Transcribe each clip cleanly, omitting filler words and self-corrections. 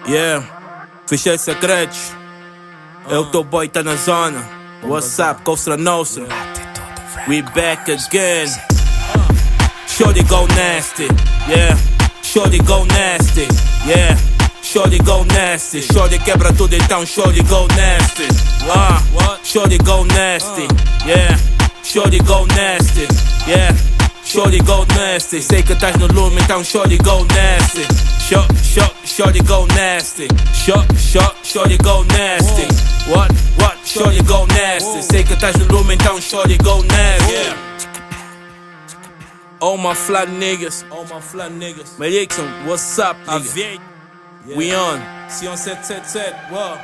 Yeah, fichei secretos. Eu teu boy tá na zona. What's up, Costa Nostra? We back again. Shorty go nasty, yeah. Shorty go nasty, yeah. Shorty go nasty. Shorty quebra tudo, então shorty go nasty. Shorty go nasty, yeah. Shorty go nasty, yeah. Shorty go nasty. Sei que estás no lume, então shorty go nasty. Shorty go nasty. Shorty go nasty. What? Shorty go nasty. Sei que estás no lume, então shorty go nasty. All my fly niggas. Melixon, what's up, nigga? We on. Sion 777, wow.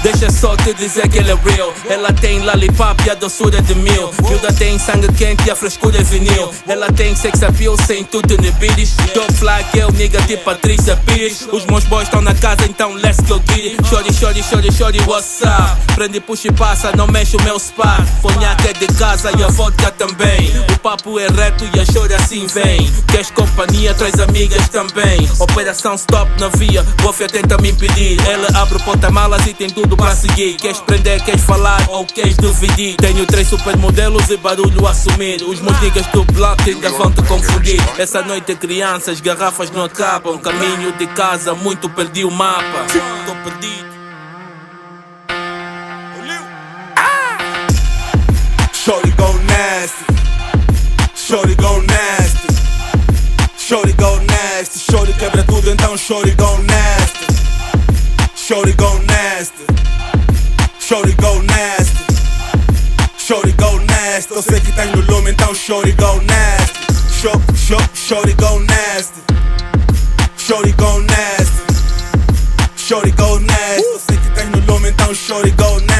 Deixa só te dizer que ele é real. Ela tem lollipop e a doçura de mil. Miúda tem sangue quente e a frescura é vinil. Ela tem sex appeal sem tudo inibides. Top fly girl, nigga tipo Patrícia Pires. Os meus boys estão na casa, então let's go get it. Shorty, what's up? Prende, puxa e passa, não mexe o meu spa. Conhaque é de casa e a vodka também. O papo é reto e a shorty assim vem. Queres companhia, traz amigas também. Operação stop na via, Bofia tenta me impedir. Ela abre o porta-malas e tem tudo pra seguir. Queres prender, queres falar ou queres dividir? Tenho 3 supermodelos e barulho a assumir. Os meus niggas do bloco ainda vão te confundir. Essa noite crianças, garrafas não acabam. Caminho de casa, muito perdi o mapa. Tô perdido. Shorty go nasty. Shorty go nasty. Shorty go nasty. Shorty quebra tudo, então shorty go nasty. Shorty go nasty. Shorty go nasty. Shorty go nasty. Eu sei que tá no lume, então shorty go nasty. Shorty go nasty. Shorty go nasty. Shorty go nasty. Eu sei que tá no lume, então shorty go nasty.